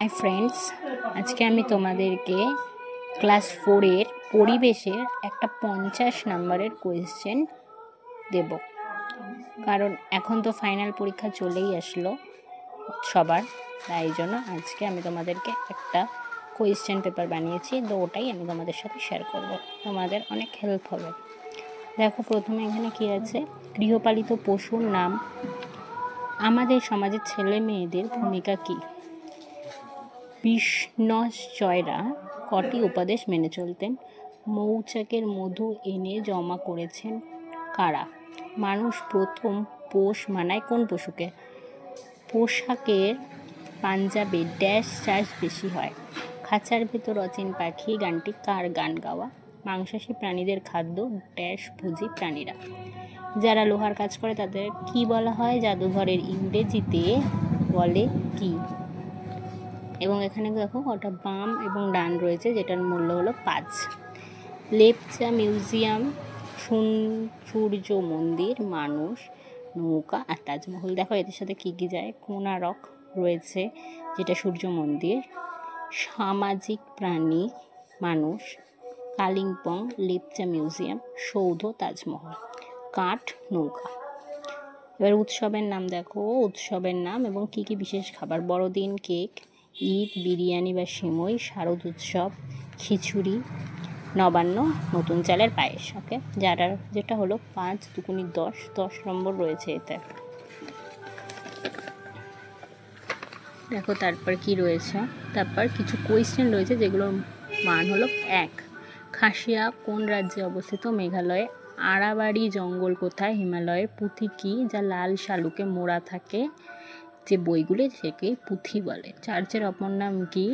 Hi friends, আজকে আমি তোমাদেরকে ক্লাস 4-এর পরিবেশের একটা 50 নম্বরের কোয়েশ্চেন দেব। কারণ এখন তো ফাইনাল পরীক্ষা চলেই আসলো সবার, তাই জন্য আজকে আমি তোমাদেরকে একটা কোয়েশ্চেন পেপার বানিয়েছি, তো ওটাই আমি তোমাদের সাথে শেয়ার করব, তোমাদের অনেক হেল্প হবে। দেখো, প্রথমে এখানে কি আছে, গৃহপালিত পশুর নাম। আমাদের সমাজের ছেলে মেয়েদের ভূমিকা কী? বিষ্ণশয়রা কটি উপদেশ মেনে চলতেন? মৌচাকের মধু এনে জমা করেছেন কারা? মানুষ প্রথম পোষ মানায় কোন পশুকে? পোশাকের পাঞ্জাবে ড্যাশ চাষ বেশি হয়? খাঁচার ভেতর অচিন পাখি গানটি কার গান গাওয়া? মাংসাশী প্রাণীদের খাদ্য ড্যাশ ভোজী প্রাণীরা। যারা লোহার কাজ করে তাদের কি বলা হয়? জাদুঘরের ইংরেজিতে বলে কি? এবং এখানে দেখো কটা বাম এবং ডান রয়েছে, যেটার মূল্য হলো 5। লেপচা মিউজিয়াম, সূর্য মন্দির, মানুষ, নৌকা আর তাজমহল। দেখো এদের সাথে কী কী যায়। কোণারক রয়েছে, যেটা সূর্য মন্দির। সামাজিক প্রাণী মানুষ, কালিম্পং লেপচা মিউজিয়াম, সৌধ তাজমহল, কাঠ নৌকা। এবার উৎসবের নাম দেখো, উৎসবের নাম এবং কী কী বিশেষ খাবার। বড়দিন কেক, ঈদ বিরিয়ানি বা সিমই, শারদ উৎসব খিচুড়ি, নবান্ন নতুন চালের পায়েস। ওকে, যেটা হলো 5 দুগুণি 10, 10 নম্বর রয়েছে এতে। দেখো তারপর কি রয়েছে, তারপর কিছু কোয়েশ্চেন রয়েছে যেগুলোর মান হলো 1। খাসিয়া কোন রাজ্যে অবস্থিত? মেঘালয়ে। আড়াবাড়ি জঙ্গল কোথায়? হিমালয়ে। পুঁথি কি যা লাল শালুকে মোড়া থাকে? যে বইগুলি সেকে পুঁথি বলে। চার্চের অপর নাম কি?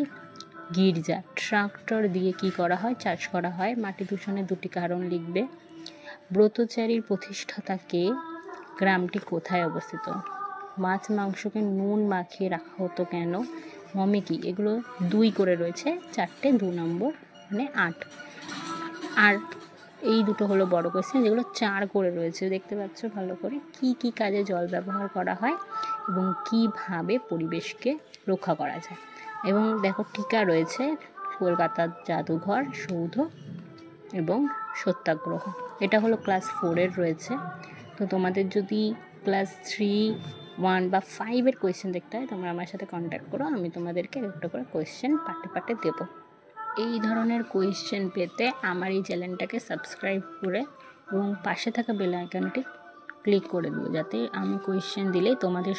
গির্জা। ট্রাক্টর দিয়ে কি করা হয়? চাষ করা হয়। মাটি দূষণের 2টি কারণ লিখবে। ব্রতচারীর প্রতিষ্ঠাতা কে? গ্রামটি কোথায় অবস্থিত? মাছ মাংসকে নুন মাখিয়ে রাখা হতো কেন? মমি কি? এগুলো 2 করে রয়েছে, 4টে 2 নম্বর, মানে 8। আর এই দুটো হলো বড় কোয়েশ্চেন, যেগুলো 4 করে রয়েছে, দেখতে পাচ্ছ ভালো করে। কি কি কাজে জল ব্যবহার করা হয় এবং কিভাবে পরিবেশকে রক্ষা করা যায়। এবং দেখো টিকা রয়েছে, কলকাতার জাদুঘর, সৌধ এবং সত্যাগ্রহ। এটা হলো ক্লাস 4-এর রয়েছে। তো তোমাদের যদি ক্লাস 3, 1 বা 5-এর কোয়েশ্চেন দেখতে হয়, তোমরা আমার সাথে কন্ট্যাক্ট করো, আমি তোমাদেরকে একটা করে কোয়েশ্চেন পার্টে পার্টে দেবো। এই ধরনের কোয়েশ্চেন পেতে আমার এই চ্যানেলটাকে সাবস্ক্রাইব করে এবং পাশে থাকা বেল আইকনটি ক্লিক করে দিও, যাতে আমি কোয়েশ্চেন দিলেই তোমাদের